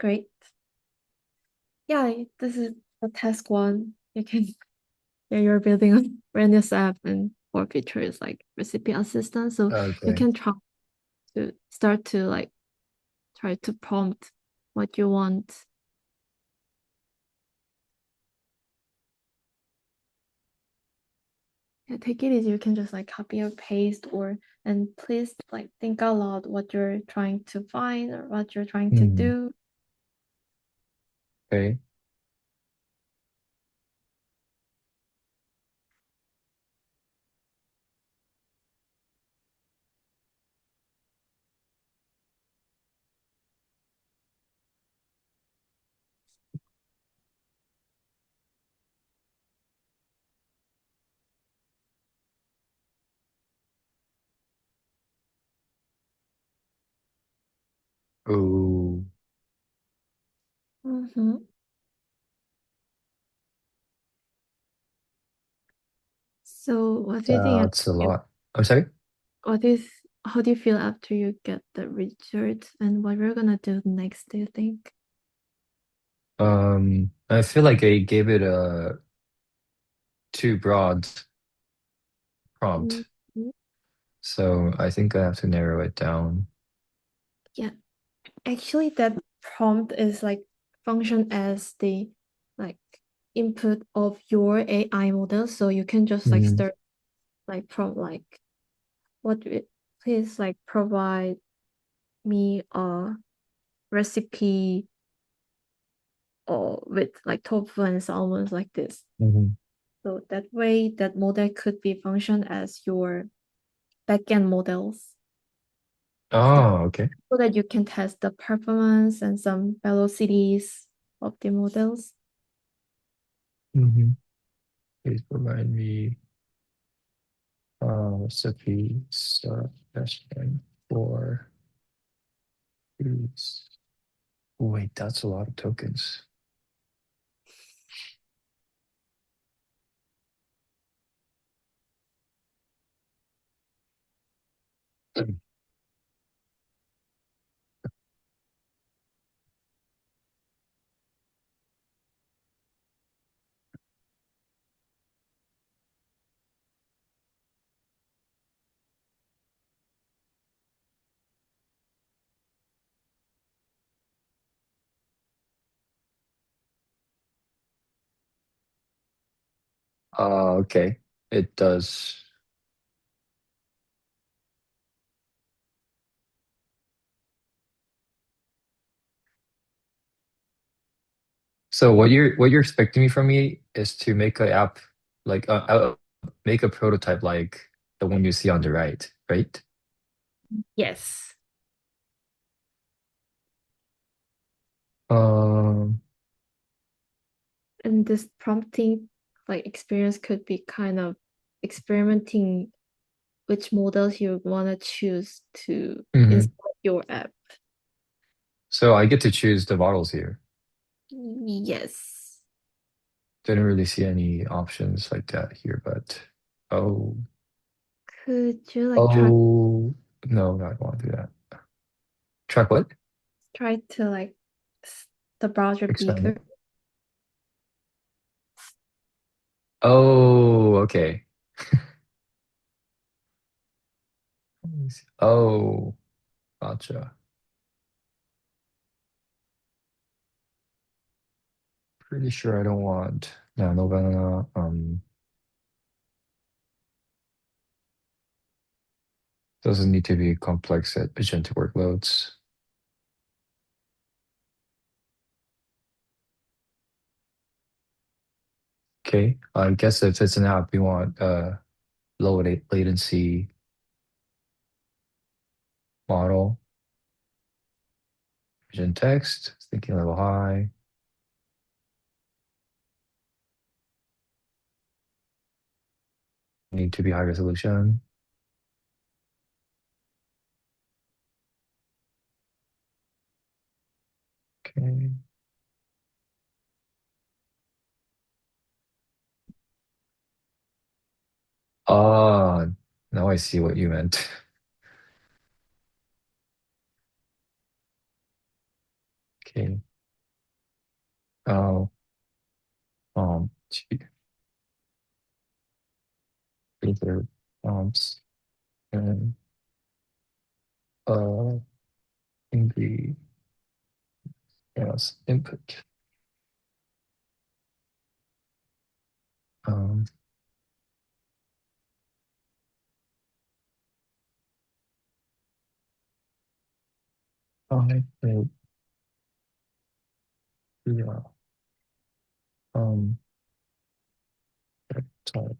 Great. Yeah, this is the task one. You can, yeah, you're building a brand new app and four features like recipe assistant. So you Okay. can try to start to like try to prompt what you want. Yeah, take it easy. You can just like copy or paste and please like think out loud what you're trying to find or what you're trying to Hmm. do. Okay. Oh, Mm-hmm. So what do you think that's a lot. I'm sorry. what is how do you feel after you get the result and what we're gonna do next, do you think? I feel like I gave it a too broad prompt, Mhm. so I think I have to narrow it down. Yeah, actually that prompt is like function as the like input of your AI model. So you can just like Hmm. start like from like what please like provide me a recipe or with like tofu and salmon like this. Hmm. So that way that model could be function as your backend models. So, Oh, okay. so that you can test the performance and some velocities of the models. Hmm. Please provide me recipe suggestion for foods. Wait, that's a lot of tokens. Okay. It does. So what you're expecting me from me is to make a app like make a prototype like the one you see on the right, right? Yes. Um, And this prompting like experience could be kind of experimenting which models you want to choose to mhm. install your app. So I get to choose the models here. Yes. Didn't really see any options like that here, but oh, Could you like oh, no, no, I don't want to do that. Track what? try to like the browser Expand bigger? it. Oh, okay. Let me see. Oh, gotcha. Pretty sure I don't want no banana. Doesn't need to be complex at agentic workloads. Okay. I guess if it's an app, you want low latency model. Vision text, thinking level high. Need to be high resolution. Okay. Ah, now I see what you meant. Okay. Oh, either prompts and uh in the yes input. Um, I think yeah. Um, type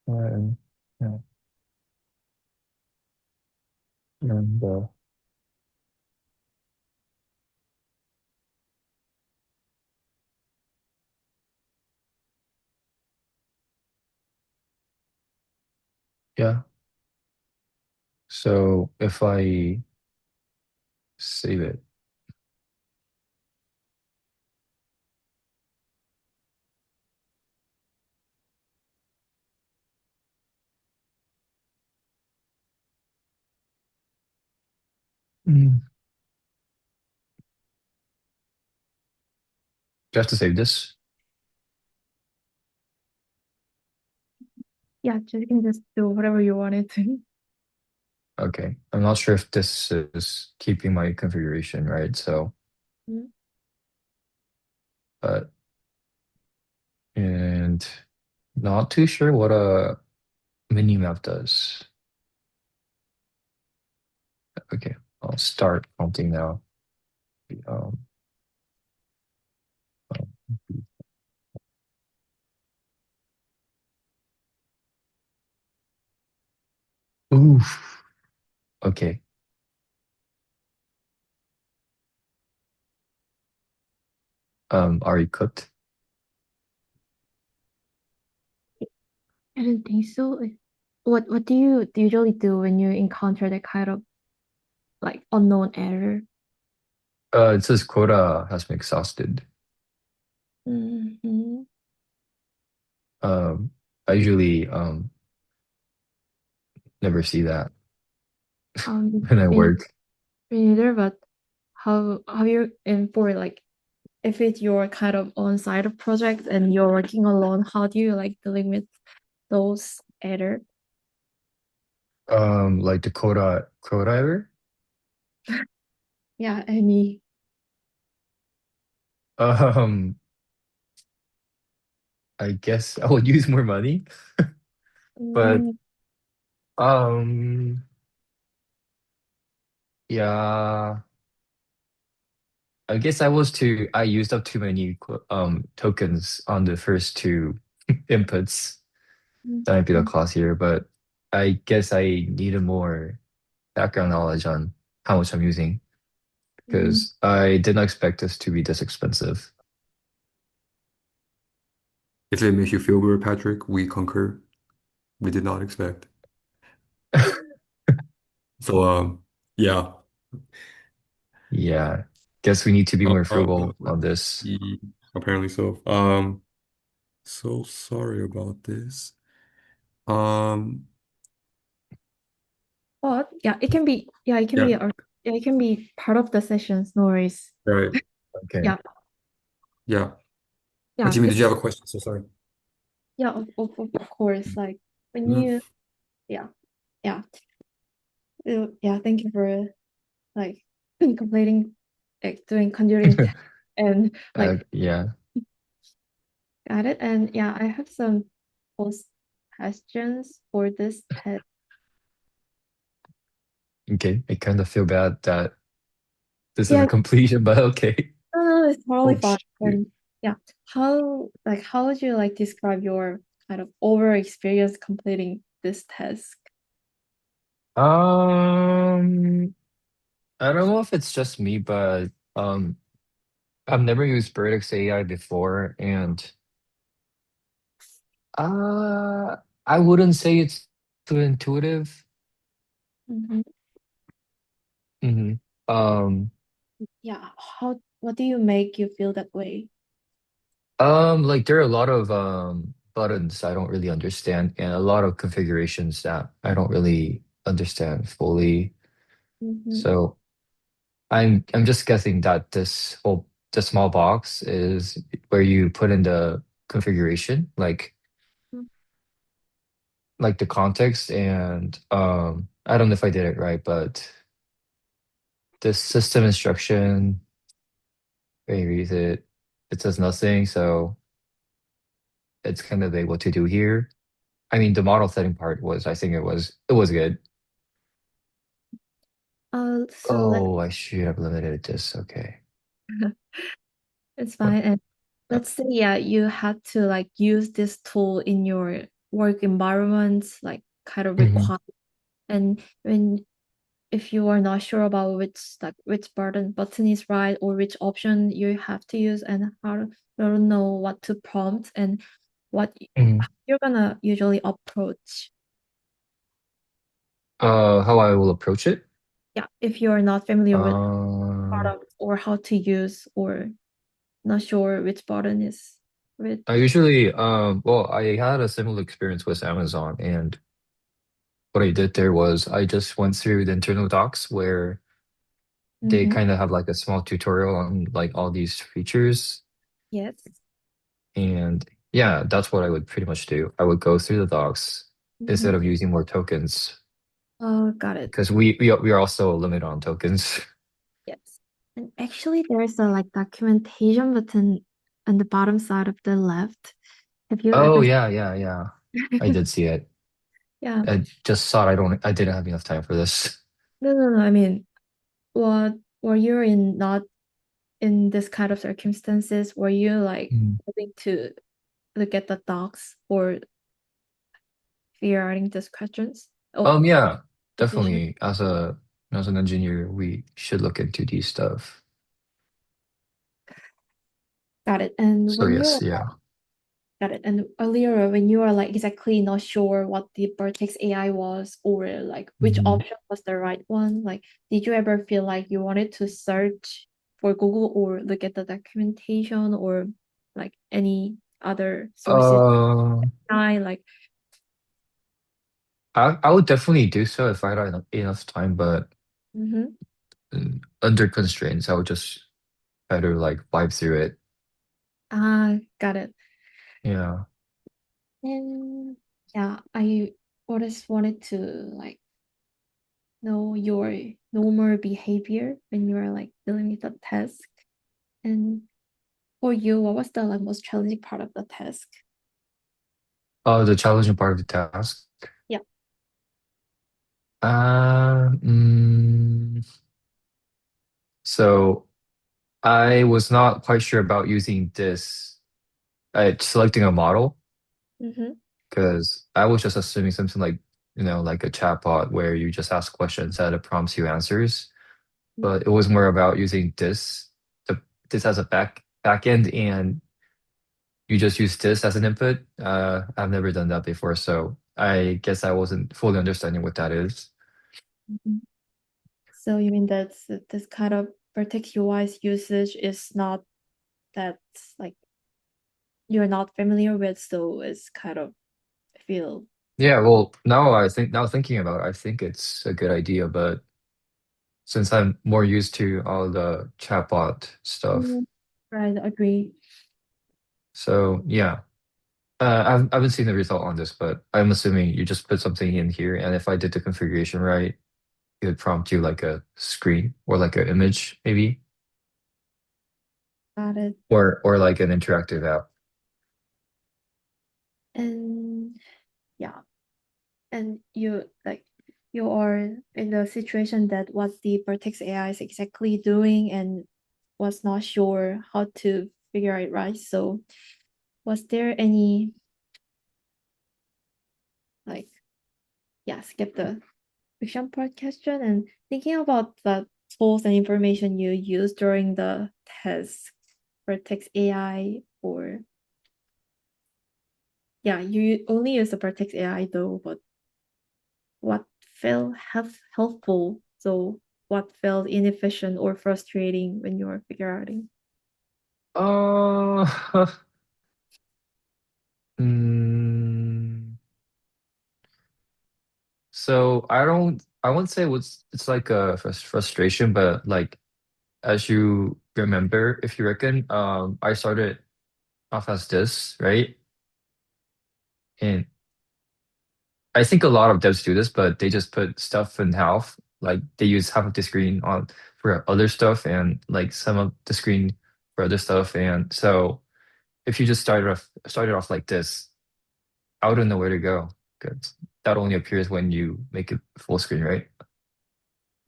and yeah, and yeah. So if I save it, mm, do I have to save this? Yeah, you can just do whatever you wanted to. Okay. I'm not sure if this is keeping my configuration right. So, Mm. but and not too sure what a mini map does. Okay, I'll start prompting now. Um, oof. Okay. Are you cooked? I don't think so. What do you usually do when you encounter that kind of like unknown error? It says quota has been exhausted. Hmm. Um, I usually never see that when I Me, work. me neither, but how have you in for like if it's your kind of on-site project and you're working alone, how do you like dealing with those error? Like the quota error. Yeah, any. Um, I guess I would use more money, but Mm, um, yeah, I guess I used up too many tokens on the first two inputs. That might be the mhm, cause here, but I guess I needed more background knowledge on how much I'm using mm, because I did not expect this to be this expensive. If it makes you feel good, Patrick, we concur. We did not expect. So, yeah. Yeah, guess we need to be more Uh, frugal on this. e- Apparently so. So sorry about this. Um, but yeah, it can be yeah, it can be yeah, yeah, it can be part of the sessions, no worries. right. Okay. Yeah, Yeah. yeah, Jimmy, did it's you have a question? So sorry. yeah, of course. Like when Mm, you yeah, yeah. Yeah, thank you for like completing like doing conjuring and like Yeah. got it. And yeah, I have some post questions for this test. Okay. I kind of feel bad that this is Yeah, a completion, but okay. it's totally oh, fine. shit. And yeah, how would you like describe your kind of overall experience completing this task? Um, I don't know if it's just me, but I've never used Vertex AI before, and uh, I wouldn't say it's too intuitive. Mhm. hmm Um, Yeah, what do you make you feel that way? like there are a lot of buttons I don't really understand, and a lot of configurations that I don't really understand fully. Hmm. So. I'm just guessing that the small box is where you put in the configuration, like the context and I don't know if I did it right, but the system instruction, when you read it, it says nothing, so it's kind of like what to do here. I mean, the model setting part was, I think it was good. So let's Oh, I should have limited this. Okay. it's What? fine. And Uh, let's say, yeah, you had to like use this tool in your work environment, like kind of mhm. require. And when if you are not sure about which button is right or which option you have to use and how to don't know what to prompt and what Mhm. you're gonna usually approach. How I will approach it? Yeah, if you're not familiar with Uh, product or how to use or not sure which button is which. I usually, well, I had a similar experience with Amazon, and what I did there was I just went through the internal docs where they Mm-hmm. kind of have like a small tutorial on like all these features. Yes. And yeah, that's what I would pretty much do. I would go through the docs Mm-hmm. instead of using more tokens Oh, got it. because we are also limited on tokens. Yes. And actually, there's a like documentation button on the bottom side of the left. Have you Oh ever? yeah, yeah, yeah. I did see it. Yeah. I just thought I didn't have enough time for this. No, no, no. I mean, what were you in not in this kind of circumstances? Were you like Mm. having to look at the docs or figuring these questions? Oh, Yeah, position. definitely. As an engineer, we should look into these stuff. Got it. And So when yes, you're yeah. got it. And earlier, when you are like exactly not sure what the Vertex AI was or like which Mhm. option was the right one, like did you ever feel like you wanted to search for Google or look at the documentation or like any other sources? Uh, I like I would definitely do so if I had enough time, but mm-hmm. under constraints, I would just try to like vibe through it. Got it. Yeah. And yeah, I just wanted to like know your normal behavior when you are like dealing with a task. And for you, what was the like most challenging part of the task? The challenging part of the task. Yeah. Uh, mm, so I was not quite sure about using this, selecting a model, Mm-hmm. because I was just assuming something like, like a chatbot where you just ask questions and it prompts you answers. But it was more about using this as a back end, and you just use this as an input. I've never done that before, so I guess I wasn't fully understanding what that is. Mm-hmm. So you mean that this kind of vertex UI's usage is not that like you're not familiar with, so it's kind of feel Yeah, well, now thinking about it, I think it's a good idea, but since I'm more used to all the chatbot stuff, mm, right, agree. so yeah. I haven't seen the result on this, but I'm assuming you just put something in here, and if I did the configuration right, it would prompt you like a screen or like an image, maybe, Got it. or like an interactive app. And yeah, and you like you are in the situation that what the vertex AI is exactly doing and was not sure how to figure it right. So was there any like yeah, skip the fiction part question and thinking about the tools and information you use during the test for text AI or yeah, you only use the Vertex AI though, but what felt helpful, so what felt inefficient or frustrating when you were figuring? Uh, mm, so I won't say it's like a frustration, but like as you remember, if you reckon, I started off as this, right? And I think a lot of devs do this, but they just put stuff in half. Like they use half of the screen on for other stuff and like some of the screen for other stuff. And so if you just started off like this, I wouldn't know where to go because that only appears when you make it full screen, right?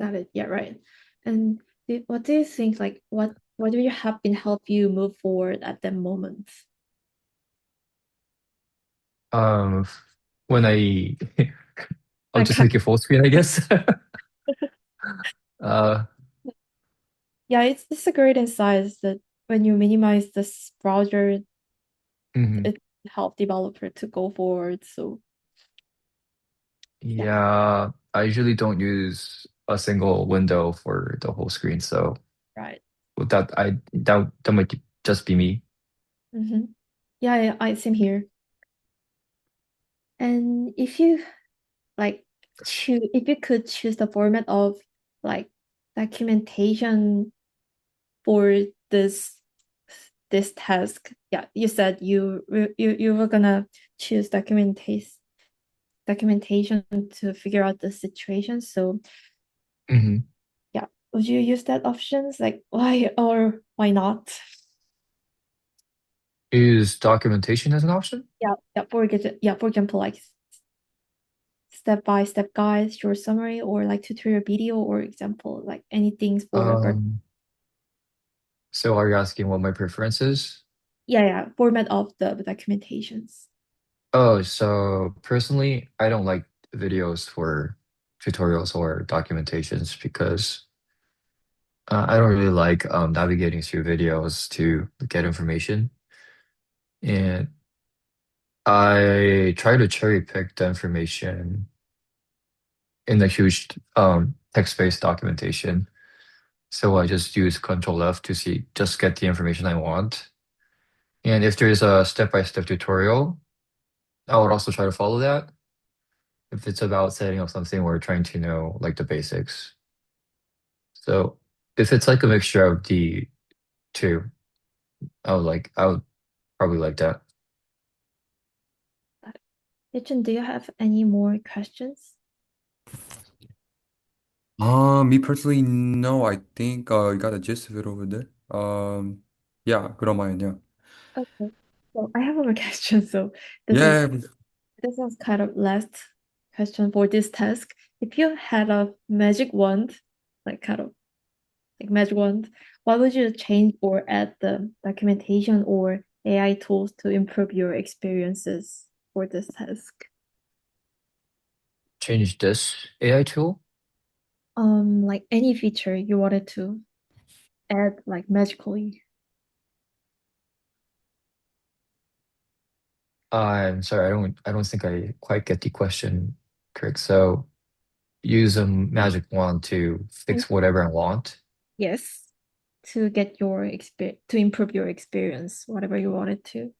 Got it. Yeah, right. And what do you think? Like, what do you have been help you move forward at the moment? Um, when I'll Like, just make it full screen, I guess. Uh, yeah, it's a great insight that when you minimize this browser, mhm. it help developer to go forward. So yeah, Yeah, I usually don't use a single window for the whole screen, so right. with that might just be me. Mm-hmm. Yeah, I same here. And if you like choose, if you could choose the format of like documentation for this task, yeah, you said you were gonna choose documentation to figure out the situation. So Hmm. yeah, would you use that options? Like why or why not? Is documentation as an option? For example, like step-by-step guides, short summary, or like tutorial video, or example, like anything for Um, so are you asking what my preference is? yeah, format of the documentations. Oh, so personally, I don't like videos for tutorials or documentations because I don't really like navigating through videos to get information. And I try to cherry pick the information in the huge text-based documentation. So I just use Control F to just get the information I want. And if there's a step-by-step tutorial, I would also try to follow that. If it's about setting up something or trying to know like the basics. So if it's like a mixture of the two, I would probably like that. Lichen, do you have any more questions? Me personally, no. I think you got a gist of it over there. Yeah, good on mine. Yeah, Okay. So I have one more question. So this is yeah. this is kind of last question for this task. If you had a magic wand, like kind of like magic wand, what would you change or add the documentation or AI tools to improve your experiences for this task? Change this AI tool. Like any feature you wanted to add like magically. I'm sorry, I don't think I quite get the question correct. So use a magic wand to Mm, fix whatever I want. yes. To get your experience to improve your experience, whatever you wanted to.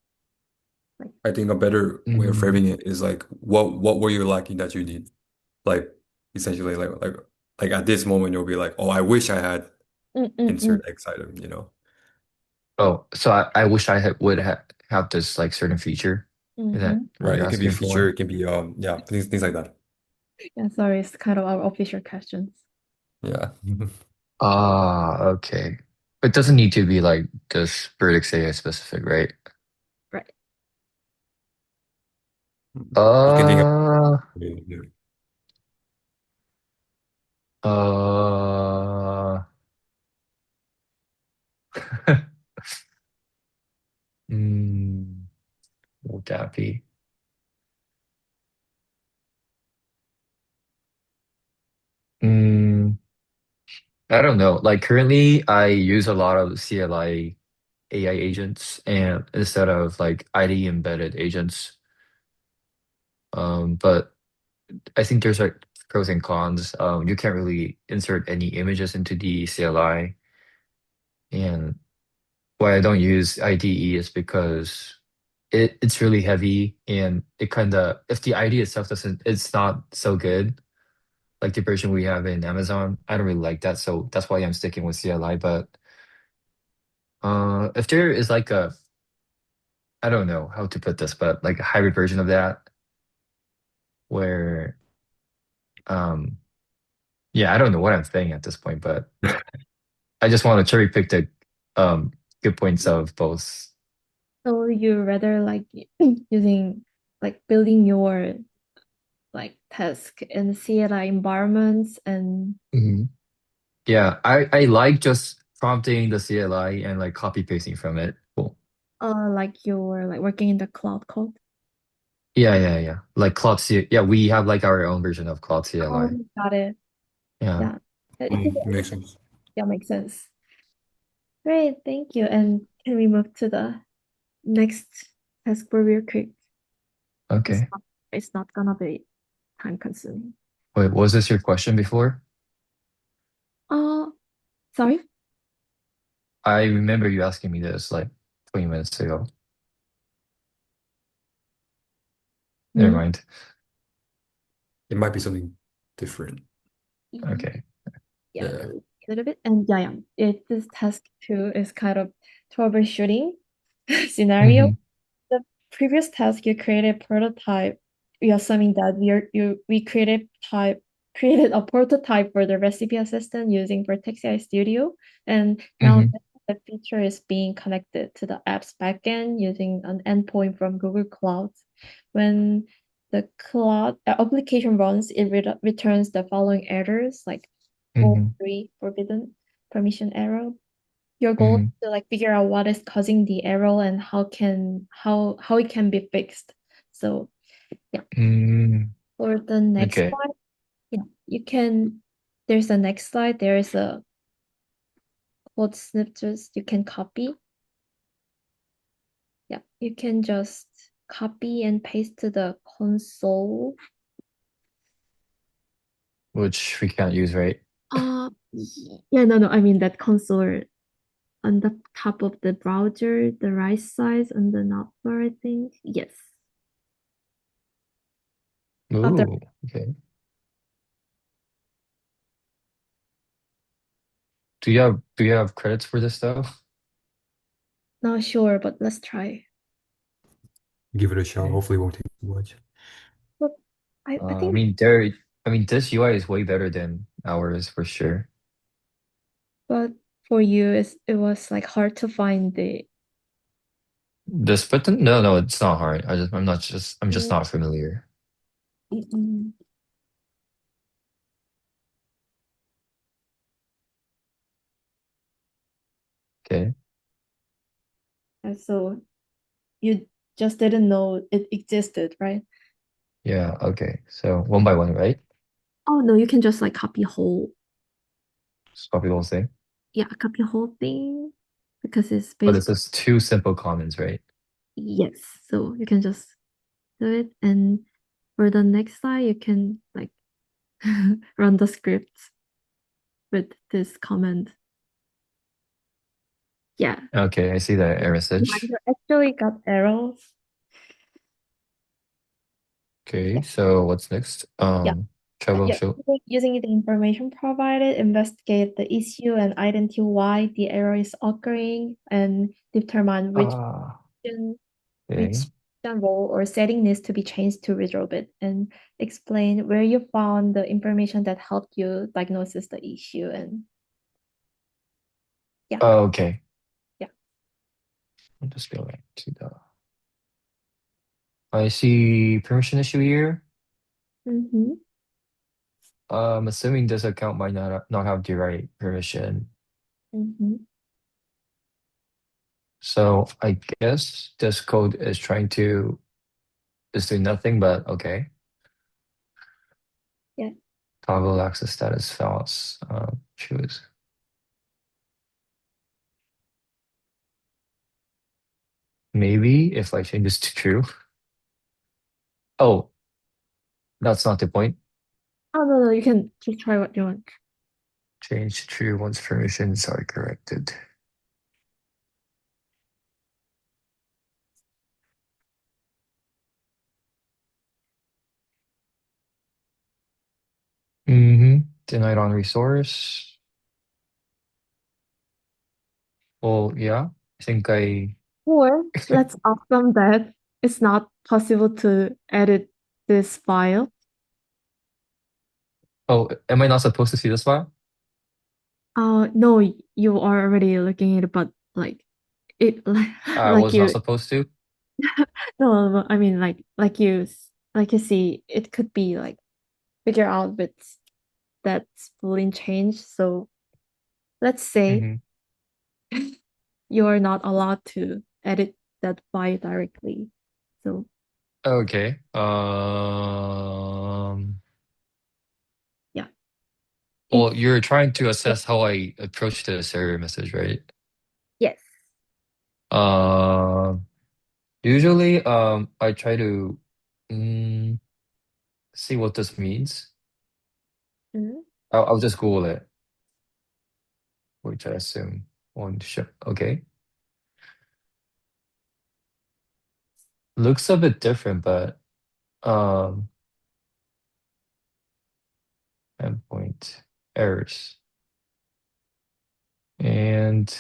Like I think a better way of Mm, framing it is like, what were you lacking that you need? Like essentially, like at this moment, you'll be like, oh, I wish I had mm. insert X item. You know? oh, so I wish I would have this like certain feature. Is that Mm-hmm. what Right. you're It can be a asking feature. for? It can be yeah, things like that. Yeah, sorry, it's kind of our official questions. Yeah. Ah, okay. It doesn't need to be like just vertex AI specific, right? Right. You can think of Uh, yeah. uh, mm, what would that be? Mm, I don't know. Like currently, I use a lot of CLI AI agents and instead of like ID embedded agents. But I think there's like pros and cons. You can't really insert any images into the CLI, and why I don't use IDE is because it's really heavy and it kind of if the ID itself doesn't, it's not so good. like the version we have in Amazon. I don't really like that, so that's why I'm sticking with CLI. But if there is like a, I don't know how to put this, but like a hybrid version of that where um yeah, I don't know what I'm saying at this point, but I just want to cherry pick the good points of both. So you rather like using like building your like task in CLI environments and Mhm. Yeah, I like just prompting the CLI and like copy pasting from it. Cool. like you're like working in the cloud code. Yeah. Like Cloud C. Yeah, we have like our own version of Cloud Oh, CLI. got it. Yeah. Yeah. It Makes sense. yeah, makes sense. Great, thank you. And can we move to the next task for real quick? It's Okay. not, it's not gonna be time consuming. Wait, was this your question before? Uh, sorry. I remember you asking me this like 20 minutes ago. Never Mm, mind. It might be something different. Okay. yeah, Yeah. a little bit. And yeah, this task two is kind of troubleshooting scenario. Mm-hmm. The previous task you created prototype. We are assuming that we created a prototype for the recipe assistant using Vertex AI Studio, and now Mm-hmm. the feature is being connected to the app's backend using an endpoint from Google Cloud. When the cloud application runs, it returns the following errors like Mm-hmm. 03 forbidden permission error. Your goal is Mm-hmm. to like figure out what is causing the error and how it can be fixed. So yeah, Mm, for the next okay. slide, yeah, you can there's the next slide, there is a code snippets you can copy. Yeah, you can just copy and paste to the console. Which we can't use, right? Yeah, no, I mean that console on the top of the browser, the right side on the navbar, I think. Yes. Not the Ooh, okay. Do you have credits for this stuff? Not sure, but let's try. Give it a shot. Okay. Hopefully it won't take too much. But I I think mean, this UI is way better than ours for sure. but for you it was like hard to find the This button? No, it's not hard. I'm just Mm, not familiar. mm, Okay. so you just didn't know it existed, right? Yeah, okay. So one by one, right? Oh no, you can just like copy whole Just copy the whole thing. yeah, copy whole thing because it's But this based is two simple comments, right? yes. So you can just do it and for the next slide you can like run the script with this command. Yeah. Okay, I see the error Yeah, message. you actually got errors. Okay, so what's next? Yeah. Yeah, Troubleshoot. using the information provided, investigate the issue and identify why the error is occurring and determine Ah, action- which okay. role or setting needs to be changed to resolve it and explain where you found the information that helped you diagnose the issue and yeah, Oh, okay. yeah. I'll just go back to the. I see permission issue here. Mm-hmm. I'm assuming this account might not have the right permission. Mm-hmm. So I guess this code is doing nothing, but okay. Yeah. Toggle access status false. Choose. Maybe if I change this to true. Oh, that's not the point. Oh no, you can just try what you want. Change to true once permissions are corrected. Denied on resource. Well, yeah. I think I Or let's assume that it's not possible to edit this file. Oh, am I not supposed to see this file? No, you are already looking at it, but like it I like was not you supposed to. no, I mean like you see it could be like figure out with that boolean change. So let's say Mm-hmm. you are not allowed to edit that file directly. So Okay. yeah, Well, if you're trying to assess how I approach this error message, right? yes. Um, Usually, I try to mm, see what this means. Mhm. I'll just Google it, which I assume won't show. Okay. Looks a bit different, but um, endpoint errors. And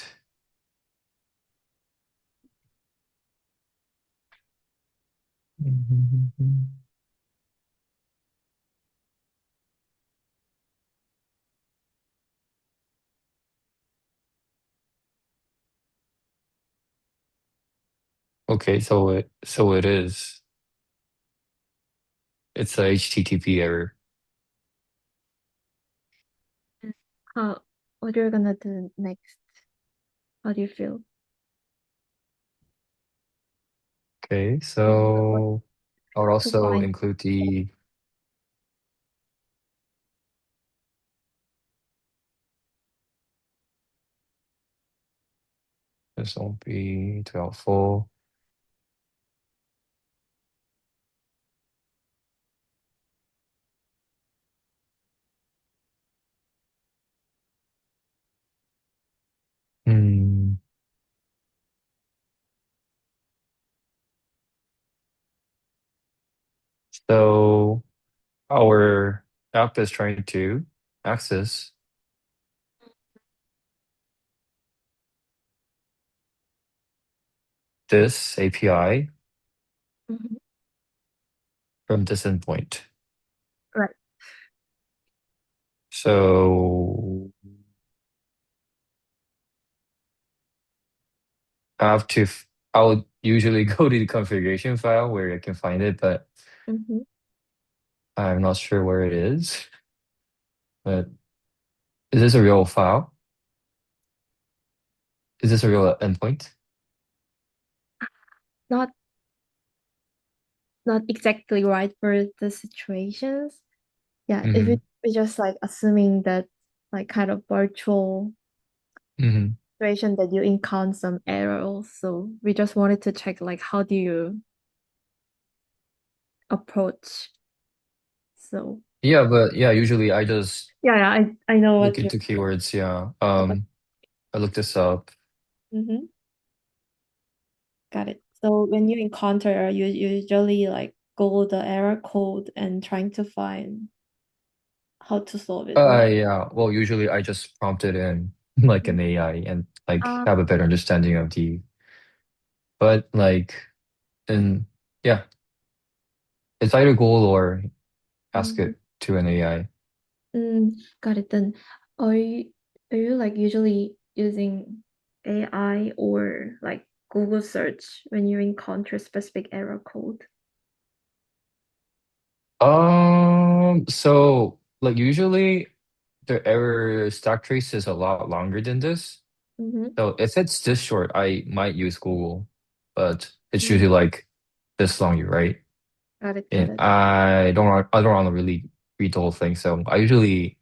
okay, so it is. It's a HTTP error. How what you're gonna do next? How do you feel? Okay, What so I'll to also find? include the this won't be too helpful. Hmm. So our app is trying to access this API Mhm. from this endpoint. Right. So I have to, I would usually go to the configuration file where I can find it, but Mhm. I'm not sure where it is. But is this a real file? Is this a real endpoint? Not not exactly right for the situations. Yeah, if Mm-hmm. we just like assuming that like kind of virtual Mm-hmm. situation that you encounter some errors. So we just wanted to check like how do you approach. So Yeah, but yeah, usually I just yeah, I know look what you into keywords. Yeah. but I look this up. mhm, got it. So when you encounter you usually like go the error code and trying to find how to solve it, right? Yeah. Well, usually I just prompt it in like Mhm. an AI and like Uh, have a better understanding of but like, and yeah, it's either Google or ask mm, it to an AI. got it then. Are you like usually using AI or like Google search when you encounter specific error code? So like usually the error stack trace is a lot longer than this. Mm-hmm. So if it's this short, I might use Google, but it's Mm, usually like this long, right? got it, got And it. I don't want to really read the whole thing. So I usually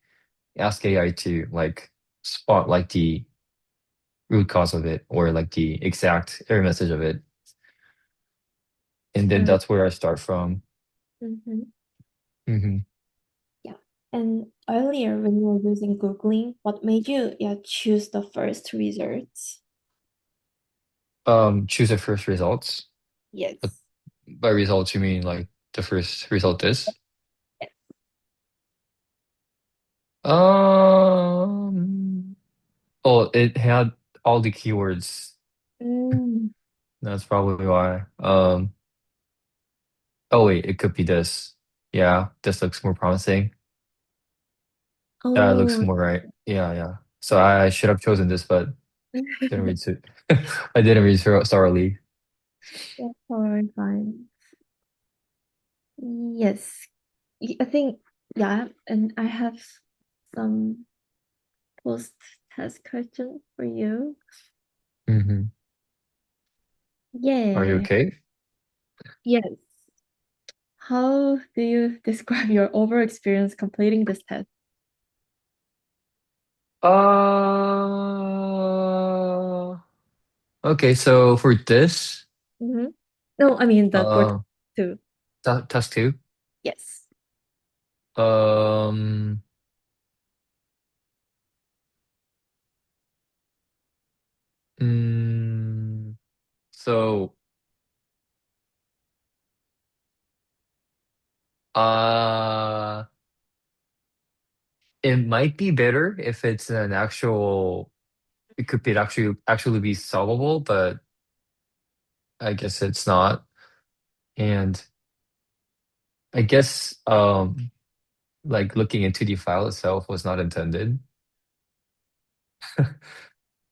ask AI to like spot like the root cause of it or like the exact error message of it. And then Mm, that's where I start from. mm-hmm. Hmm. Yeah. And earlier when you were using Googling, what made you choose the first results? Choose the first results. But Yes. by results, you mean like the first result is? Yes. Um, oh, it had all the keywords. Mm. That's probably why. Oh wait, it could be this. Yeah, this looks more promising. Yeah, it looks Oh, more right. Yeah, yeah. So I should have chosen this, but didn't read too. I didn't read thoroughly. that's totally fine. Yes, I think, yeah, and I have some post-test question for you. Hmm. Are you Yeah. okay? Yes. How do you describe your overall experience completing this test? Uh, okay, so for this, Mm-hmm. No, I mean the for uh, two. task two, Yes. um, mm, so, uh, it might be better if it's an actual, it could be actually be solvable, but I guess it's not. And I guess, like looking into the file itself was not intended.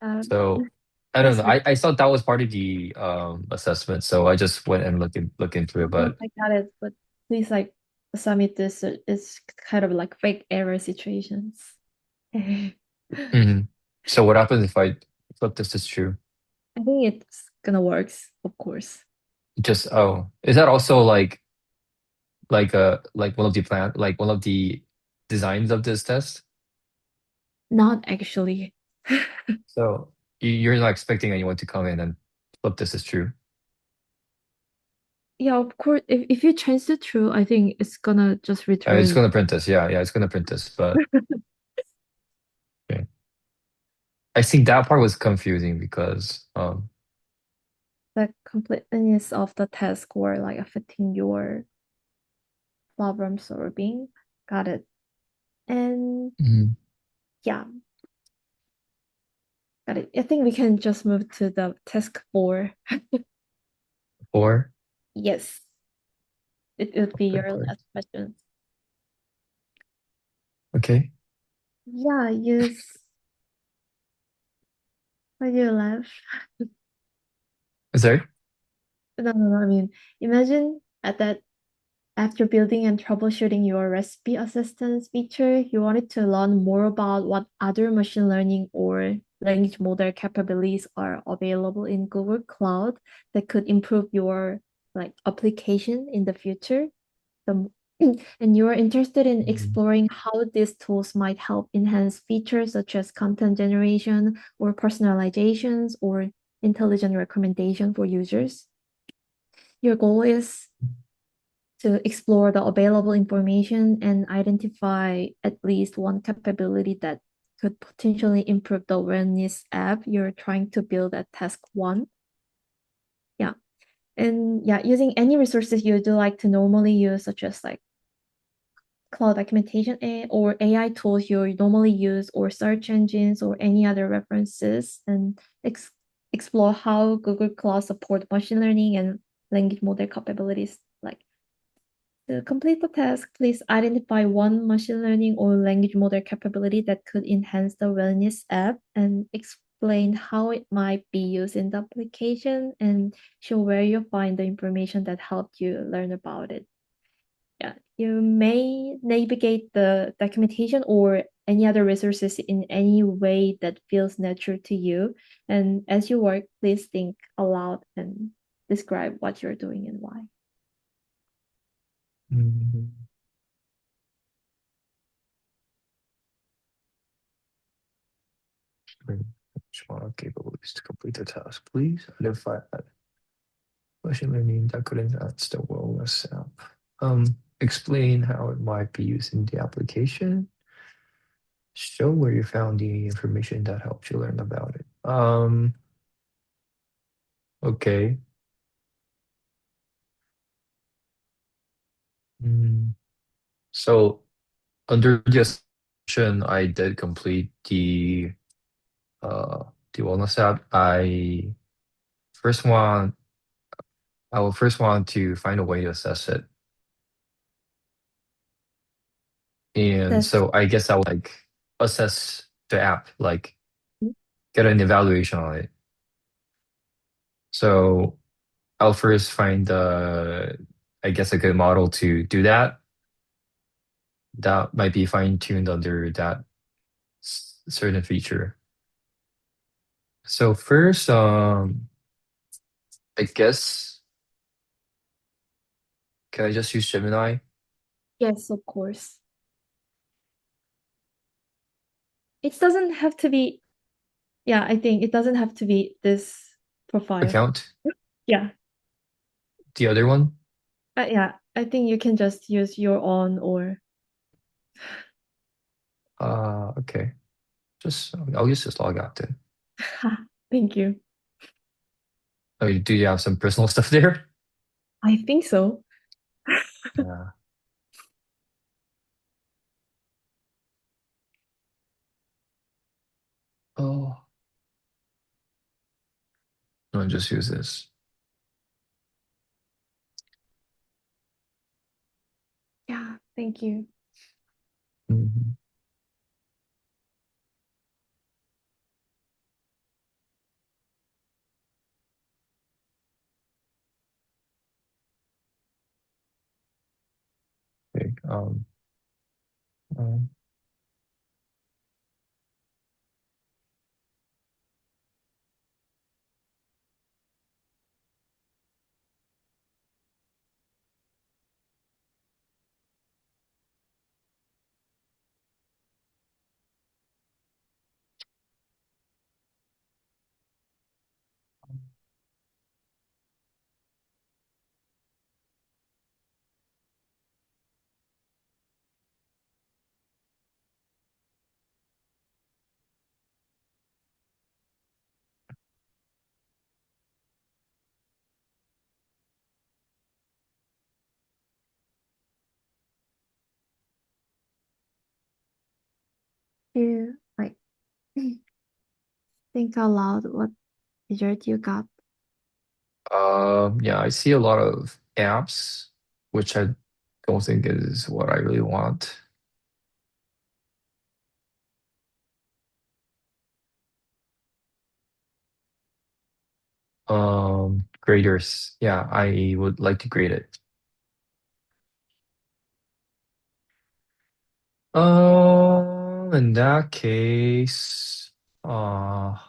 Um, So I don't please know. read. I thought that was part of the assessment, so I just went and look into it. No, But I got it, but please like submit this. It's kind of like fake error situations. I mhm. So what happens if I flip this as true? think it's gonna works, of course. Just oh, is that also like one of the like one of the designs of this test? Not actually. So you're not expecting anyone to come in and flip this as true. Yeah, of course. If you change the true, I think it's gonna just It's return gonna print this. Yeah, yeah, it's gonna print this. But okay. I think that part was confusing because the completeness of the test score, like affecting your problem solving. Got it. And mhm. yeah, got it. I think we can just move to the task four. Or Yes, it would be okay, your great. last question. Okay. Yeah, use why do you laugh? Sorry. No, no, no. I mean, imagine at that after building and troubleshooting your recipe assistance feature, you wanted to learn more about what other machine learning or language model capabilities are available in Google Cloud that could improve your like application in the future. The, and you're interested in Mhm. exploring how these tools might help enhance features such as content generation or personalizations or intelligent recommendation for users. Your goal is to explore the available information and identify at least one capability that could potentially improve the wellness app you're trying to build at task one. Yeah. And yeah, using any resources you do like to normally use, such as like cloud documentation or AI tools you normally use, or search engines or any other references, and explore how Google Cloud support machine learning and language model capabilities. Like to complete the task, please identify one machine learning or language model capability that could enhance the wellness app and explain how it might be used in the application and show where you find the information that helped you learn about it. Yeah, you may navigate the documentation or any other resources in any way that feels natural to you. And as you work, please think aloud and describe what you're doing and why. Mhm. Small capabilities to complete the task. Please identify machine learning that could enhance the wellness app. Explain how it might be used in the application. Show where you found the information that helped you learn about it. Okay. Mm, So under the I did complete the wellness app. First want I will first want to find a way to assess it. And That's so I guess I would like assess the app, like get an evaluation on it. So I'll first find I guess a good model to do that. That might be fine-tuned under that certain feature. So first, I guess can I just use Gemini? yes, of course. It doesn't have to be, yeah, I think it doesn't have to be this profile. Account? Yeah. The other one? Yeah, I think you can just use your own or Okay. I'll just log out then. thank you. Oh, do you have some personal stuff there? I think so. Yeah. Oh, no, just use this. Yeah, thank you. Mhm. Okay. Um, You like think out loud what result you got. yeah, I see a lot of apps, which I don't think is what I really want. Graders. Yeah, I would like to grade it. In that case, mm,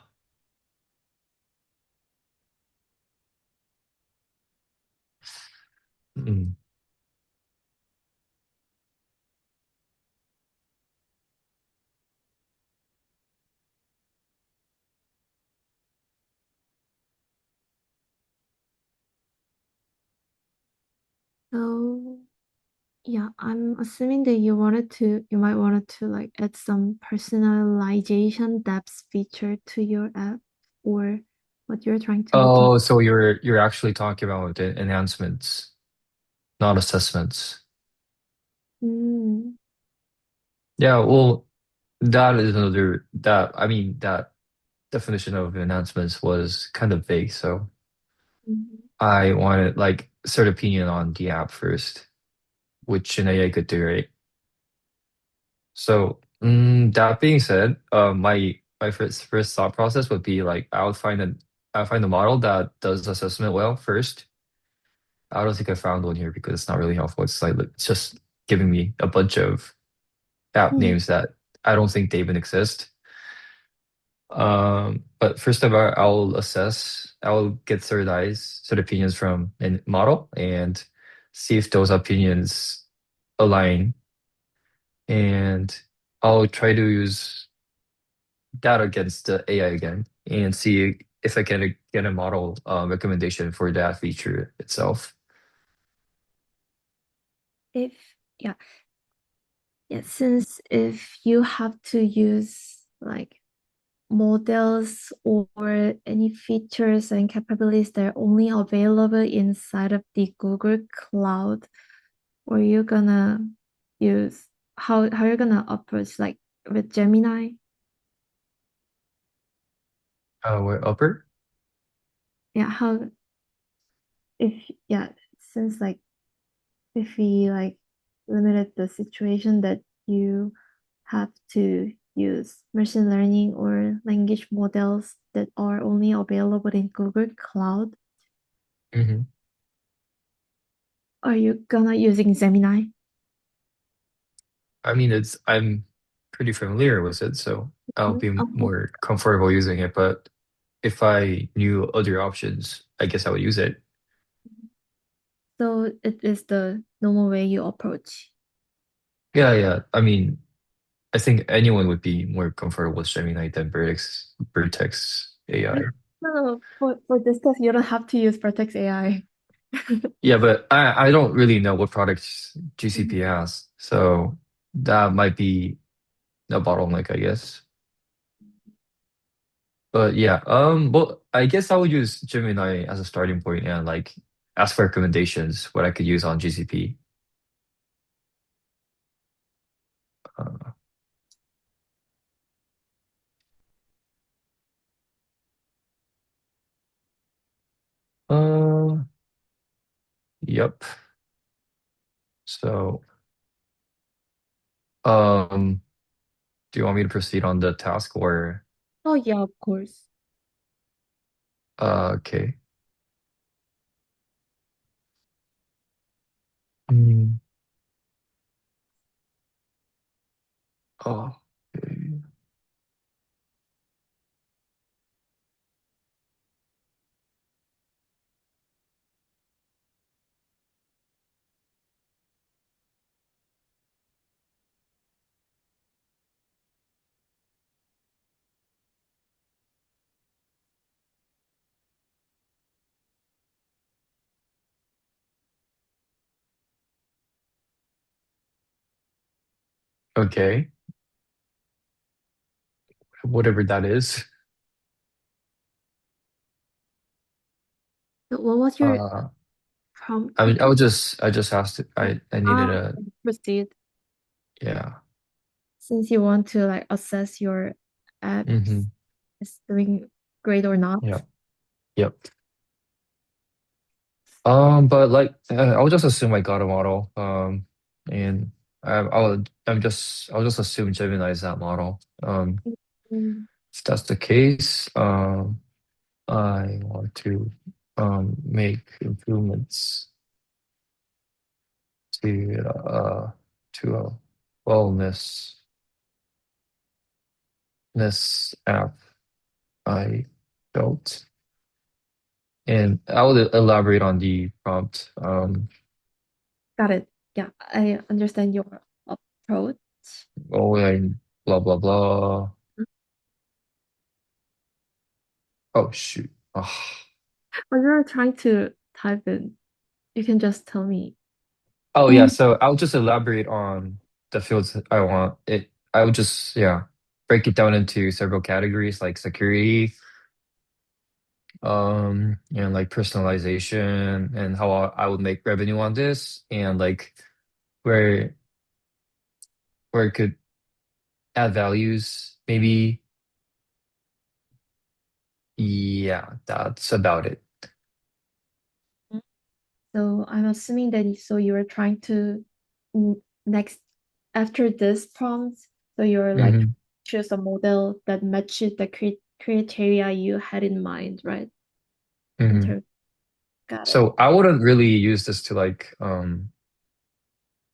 So yeah, I'm assuming that you might wanted to like add some personalization depth feature to your app or what you're trying to look in. oh, so you're actually talking about the enhancements, not assessments. Mm, Yeah, well, that is another that I mean that definition of enhancements was kind of vague, so mhm. I wanted like sort of opinion on the app first, which an AI could do, right? So that being said, my first thought process would be like I'll find a model that does assessment well first. I don't think I found one here because it's not really helpful. It's just giving me a bunch of app Mm. names that I don't think they even exist. But first of all, I'll get third opinions from a model and see if those opinions align. And I'll try to use that against the AI again and see if I can get a model recommendation for that feature itself. If yeah, yeah, since if you have to use like models or any features and capabilities that are only available inside of the Google Cloud, or you're gonna use how you're gonna approach like with Gemini? Where upper? Yeah, how if yeah, since like if we like limited the situation that you have to use machine learning or language models that are only available in Google Cloud, Hmm. are you gonna using Gemini? I mean, I'm pretty familiar with it, so I'll Mhm. be more comfortable using it. But if I knew other options, I guess I would use it. So it is the normal way you approach. Yeah, yeah. I mean, I think anyone would be more comfortable with Gemini than Vertex AI. No, for this test, you don't have to use Vertex AI. Yeah, but I don't really know what products Mhm. GCP has, so that might be a bottleneck, I guess. But yeah, well, I guess I would use Gemini as a starting point and like ask for recommendations what I could use on GCP. Uh, uh, yep. So, um, do you want me to proceed on the task or Oh yeah, of course. okay. Mm, oh, okay. Okay, whatever that is. So what was your Uh, prompt I again? would I just asked it, I needed Ah, a proceed. yeah. Since you want to like assess your apps Mm-hmm. is doing great or not. Yeah. Yep. But like I would just assume I got a model. And I'll just assume Gemini is that model. Mm, If that's the case, I want to make improvements to a wellness ness app I built. And I will elaborate on the prompt. got it. Yeah, I understand your approach. Oh, and blah blah blah. Oh shoot. Ah. When you're trying to type in, you can just tell me. Oh yeah, Mm. so I'll just elaborate on the fields I want. I would just yeah break it down into several categories like security, and like personalization and how I would make revenue on this and like where it could add values. Maybe yeah, that's about it. So I'm assuming that so you're trying to next after this prompt, so you're like Hmm. choose a model that matches the criteria you had in mind, right? In Hmm. terms, got it. So I wouldn't really use this to like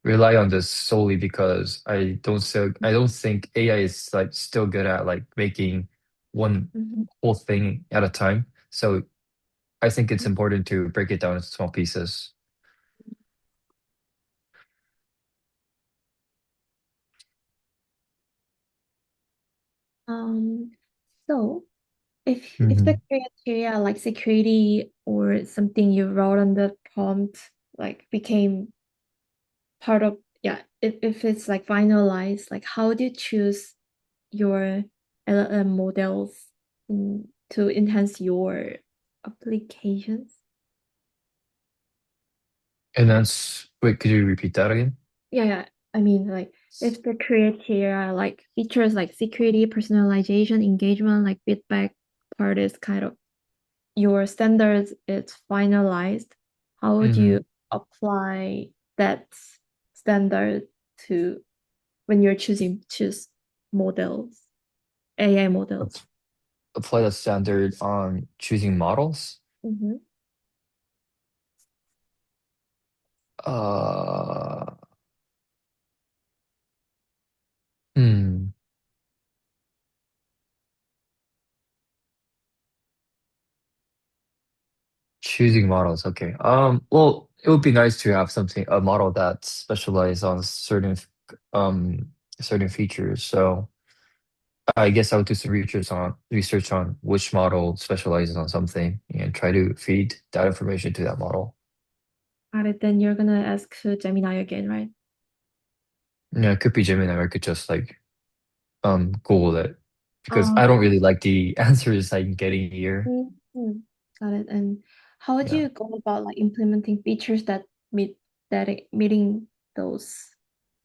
rely on this solely because I don't think AI is like still good at like making one Mhm. whole thing at a time. So I think it's important to break it down into small pieces. Um, so if the Hmm. criteria like security or something you wrote on the prompt like became part of yeah, if it's like finalized, like how do you choose your LLM models to enhance your applications? And wait, could you repeat that again? Yeah, yeah. I mean, like if the criteria like features like security, personalization, engagement, like feedback part is kind of your standards is finalized, how would Mm-hmm. you apply that standard to when you're choose models, AI models? Apply the standard on choosing models. Mm-hmm. Uh, hmm. Choosing models. Okay. Well, it would be nice to have something, a model that specializes on um, certain features. So I guess I would do some research on which model specializes on something and try to feed that information to that model. Got it. Then you're gonna ask Gemini again, right? Yeah, it could be Gemini, or I could just like Google it because I don't Oh, really like the answers I'm getting here. mhm. Got it. And how would Yeah. you go about like implementing features that meeting those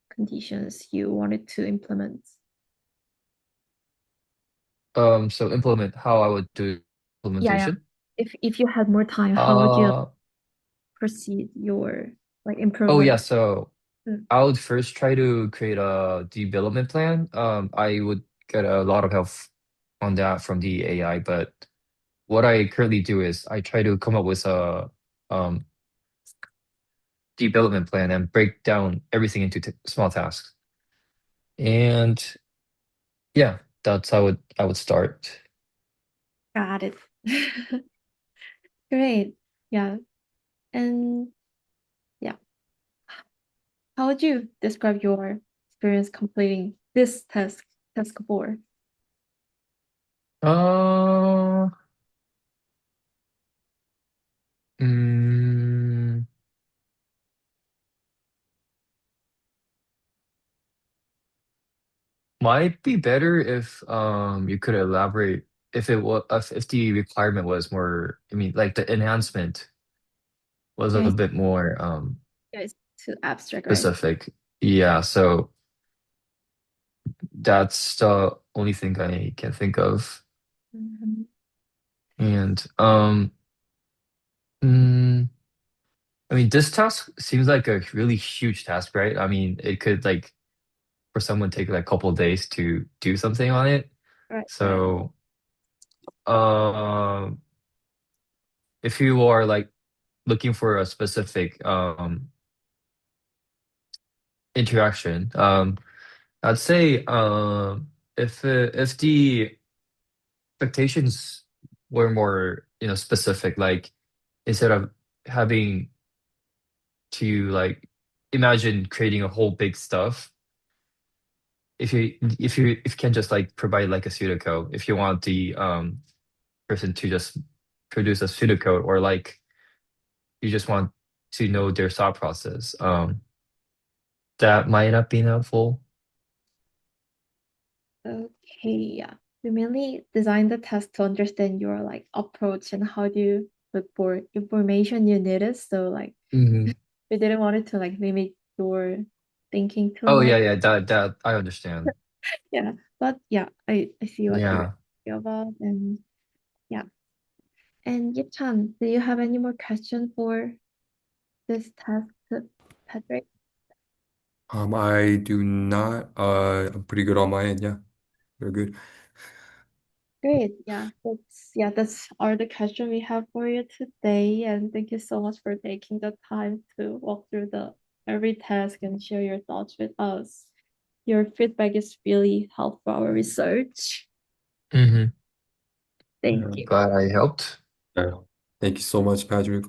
conditions you wanted to implement? So implement how I would do Yeah, yeah. implementation. If you had more time, how would you Uh proceed your like oh yeah, improvement? so Mm, I would first try to create a development plan. I would get a lot of help on that from the AI, but what I currently do is I try to come up with a um, development plan and break down everything into small tasks. And yeah, that's how I would start. got it. Great. Yeah. And yeah, how would you describe your experience completing this task 4? Uh, mm, might be better if you could elaborate if it was if the requirement was more, I mean, like the enhancement was a Yeah, bit more it's too abstract, right? specific. Yeah, so that's the only thing I can think of. Mhm. And mm, I mean, this task seems like a really huge task, right? I mean, it could like for someone take like a couple of days to do something on it. Right, right. So, um, if you are like looking for a specific interaction, I'd say if the expectations were more, specific, like instead of having to like imagine creating a whole big stuff, if you can just like provide like a pseudocode, if you want the person to just produce a pseudocode, or like you just want to know their thought process, that might not be helpful. Okay, yeah. We mainly design the test to understand your like approach and how do you look for information you needed. So like Hmm. we didn't want it to like limit your thinking too Oh much. yeah, yeah, that I understand. Yeah. But yeah, I see what you're Yeah. talking about. And yeah. And Yip-chan, do you have any more questions for this test, Patrick? I do not. I'm pretty good on my end. Yeah, very good. Great. That's all the question we have for you today. And thank you so much for taking the time to walk through the every task and share your thoughts with us. Your feedback is really helpful our research. Hmm. Thank you. Glad I helped. Yeah. Thank you so much, Patrick.